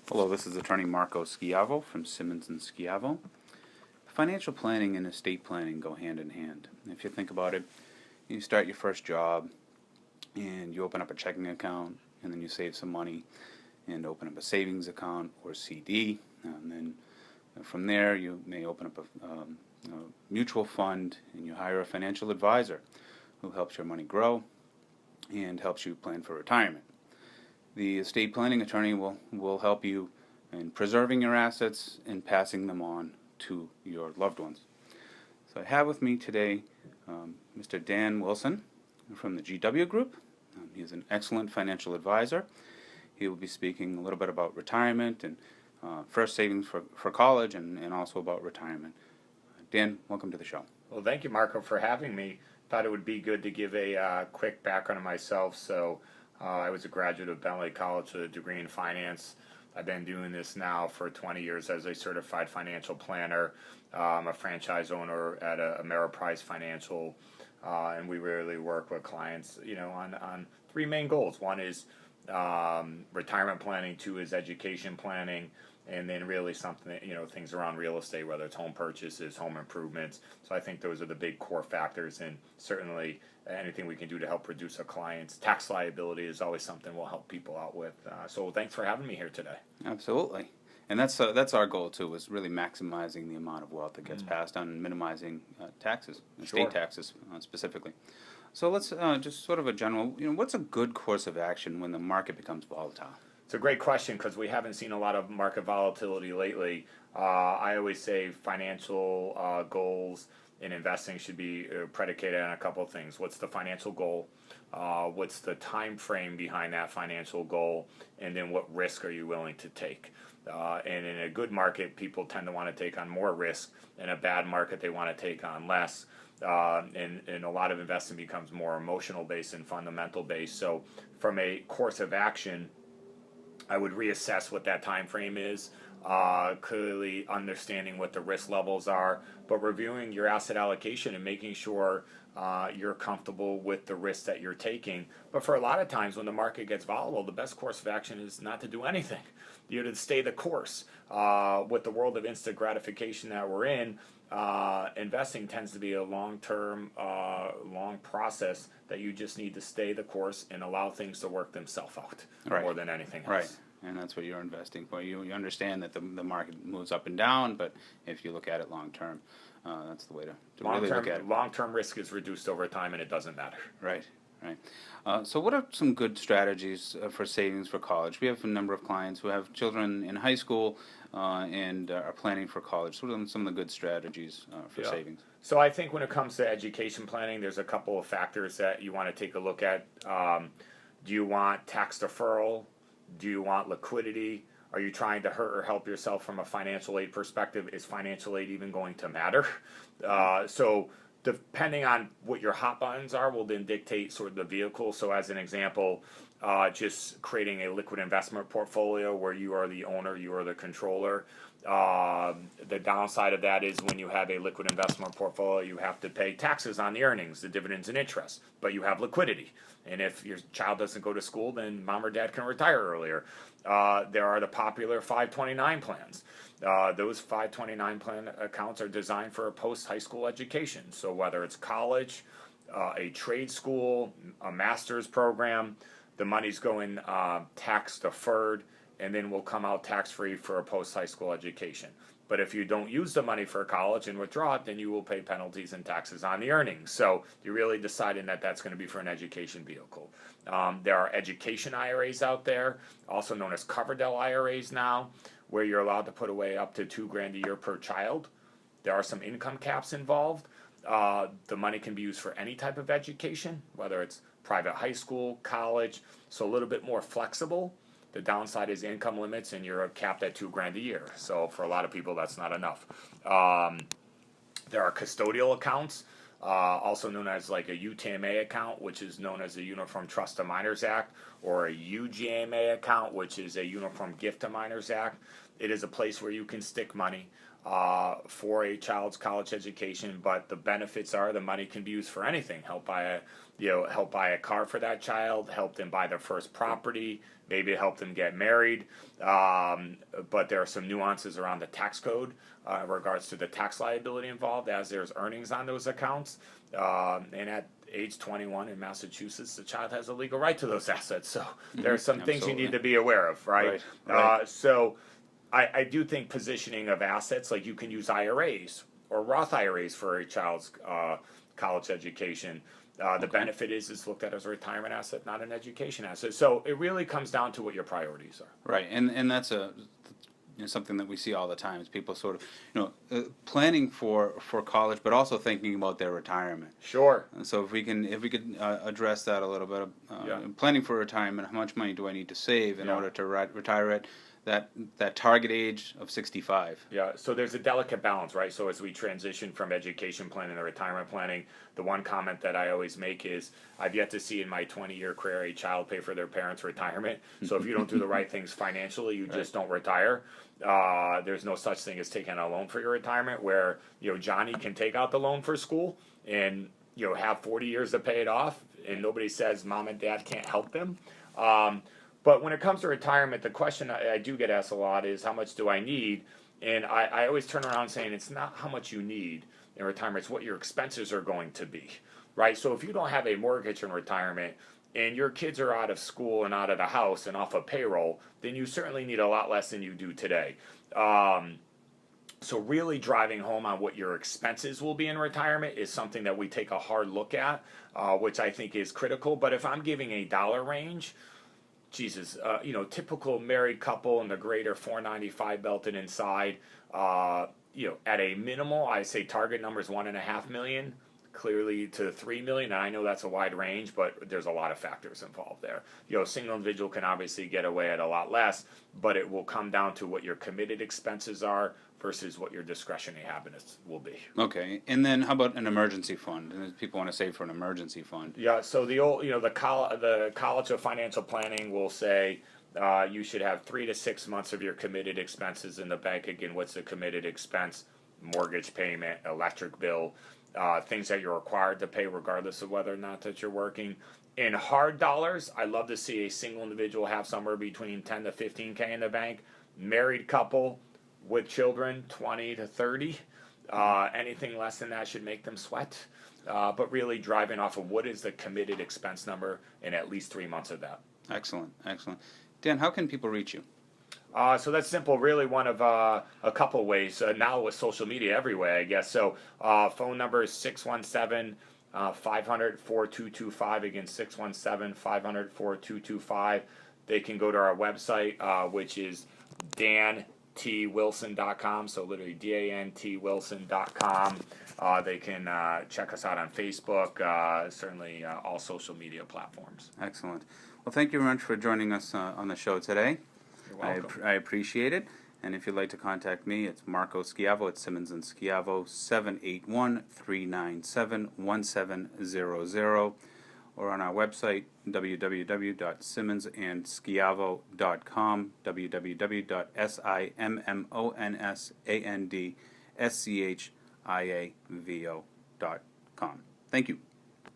Hello, this is attorney Marco Schiavo from Simmons and Schiavo. Financial planning and estate planning go hand in hand. If you think about it, you start your first job and you open up a checking account and then you save some money and open up a savings account or CD. And then from there you may open up a mutual fund and you hire a financial advisor who helps your money grow and helps you plan for retirement. The estate planning attorney will help you in preserving your assets and passing them on to your loved ones. So I have with me today Mr. Dan Wilson from the GW Group. He is an excellent financial advisor. He will be speaking a little bit about retirement and first savings for college and also about retirement. Dan, welcome to the show. Well, thank you, Marco, for having me. Thought it would be good to give a quick background of myself. So I was a graduate of Bentley College with a degree in finance. I've been doing this now for 20 years as a certified financial planner. I'm a franchise owner at Ameriprise Financial, and we really work with clients, on three main goals. One is retirement planning, two is education planning, and then really something, things around real estate, whether it's home purchases, home improvements. So I think those are the big core factors, and certainly anything we can do to help reduce a client's tax liability is always something we'll help people out with. So thanks for having me here today. Absolutely. And that's our goal too, is really maximizing the amount of wealth that gets passed on and minimizing taxes, estate taxes specifically. So let's just sort of a general, what's a good course of action when the market becomes volatile? It's a great question because we haven't seen a lot of market volatility lately. I always say financial goals in investing should be predicated on a couple of things. What's the financial goal? What's the time frame behind that financial goal? And then what risk are you willing to take? And in a good market, people tend to want to take on more risk. In a bad market, they want to take on less. And a lot of investing becomes more emotional based and fundamental based. So from a course of action, I would reassess what that time frame is, clearly understanding what the risk levels are, but reviewing your asset allocation and making sure you're comfortable with the risk that you're taking. But for a lot of times when the market gets volatile, the best course of action is not to do anything. To stay the course. With the world of instant gratification that we're in, investing tends to be a long-term, long process that you just need to stay the course and allow things to work themselves out more than anything else. Right, and that's what you're investing for. You understand that the market moves up and down, but if you look at it long-term, that's the way to really look at it. Long-term risk is reduced over time, and it doesn't matter. Right. So what are some good strategies for savings for college? We have a number of clients who have children in high school and are planning for college. So what are some of the good strategies for savings? So I think when it comes to education planning, there's a couple of factors that you want to take a look at. Do you want tax deferral? Do you want liquidity? Are you trying to hurt or help yourself from a financial aid perspective? Is financial aid even going to matter? So depending on what your hot buttons are will then dictate sort of the vehicle. So as an example, just creating a liquid investment portfolio where you are the owner, you are the controller. The downside of that is when you have a liquid investment portfolio, you have to pay taxes on the earnings, the dividends and interest, but you have liquidity. And if your child doesn't go to school, then mom or dad can retire earlier. There are the popular 529 plans. Those 529 plan accounts are designed for a post-high school education. So whether it's college, a trade school, a master's program, the money's going tax deferred and then will come out tax-free for a post-high school education. But if you don't use the money for college and withdraw it, then you will pay penalties and taxes on the earnings. So you're really deciding that that's going to be for an education vehicle. There are education IRAs out there, also known as Coverdell IRAs now, where you're allowed to put away up to $2,000 a year per child. There are some income caps involved. The money can be used for any type of education, whether it's private high school, college, so a little bit more flexible. The downside is income limits, and you're capped at $2,000 a year. So for a lot of people, that's not enough. There are custodial accounts, also known as like a UTMA account, which is known as a Uniform Trust to Minors Act, or a UGMA account, which is a Uniform Gift to Minors Act. It is a place where you can stick money for a child's college education, but the benefits are the money can be used for anything. Help buy a car for that child, help them buy their first property, maybe to help them get married. But there are some nuances around the tax code in regards to the tax liability involved, as there's earnings on those accounts. And at age 21 in Massachusetts, the child has a legal right to those assets. So there are some things you need to be aware of, right? So I do think positioning of assets, like you can use IRAs or Roth IRAs for a child's college education. The benefit is it's looked at as a retirement asset, not an education asset. So it really comes down to what your priorities are. Right, and that's something that we see all the time is people sort of planning for college, but also thinking about their retirement. Sure. And so if we could address that a little bit, planning for retirement, how much money do I need to save in order to retire at that target age of 65? Yeah, so there's a delicate balance, right? So as we transition from education planning to retirement planning, the one comment that I always make is I've yet to see in my 20-year career a child pay for their parents' retirement. So if you don't do the right things financially, you just don't retire. There's no such thing as taking a loan for your retirement, where Johnny can take out the loan for school and have 40 years to pay it off, and nobody says mom and dad can't help them. But when it comes to retirement, the question I do get asked a lot is, how much do I need? And I always turn around saying it's not how much you need in retirement, it's what your expenses are going to be, right? So if you don't have a mortgage in retirement and your kids are out of school and out of the house and off of payroll, then you certainly need a lot less than you do today. So really driving home on what your expenses will be in retirement is something that we take a hard look at, which I think is critical. But if I'm giving a dollar range, Jesus, typical married couple in the greater 495 belted inside, at a minimal, I say target number is $1.5 million, clearly to $3 million. And I know that's a wide range, but there's a lot of factors involved there. A single individual can obviously get away at a lot less, but it will come down to what your committed expenses are versus what your discretionary habits will be. Okay, and then how about an emergency fund? And people want to save for an emergency fund. Yeah, so the College of Financial Planning will say you should have 3 to 6 months of your committed expenses in the bank. Again, what's the committed expense? Mortgage payment, electric bill, things that you're required to pay regardless of whether or not that you're working. In hard dollars, I love to see a single individual have somewhere between 10 to 15K in the bank. Married couple with children, 20 to 30. Anything less than that should make them sweat. But really driving off of what is the committed expense number in at least 3 months of that. Excellent. Dan, how can people reach you? So that's simple. Really, one of a couple ways. Now with social media everywhere, I guess. So phone number is 617-500-4225. Again, 617-500-4225. They can go to our website, which is dantwilson.com. So literally dantwilson.com. They can check us out on Facebook, certainly all social media platforms. Excellent. Well, thank you very much for joining us on the show today. You're welcome. I appreciate it. And if you'd like to contact me, it's Marco Schiavo at Simmons & Schiavo, 781-397-1700, or on our website, www.simmonsandSchiavo.com, www.simmonsandSchiavo.com. Thank you.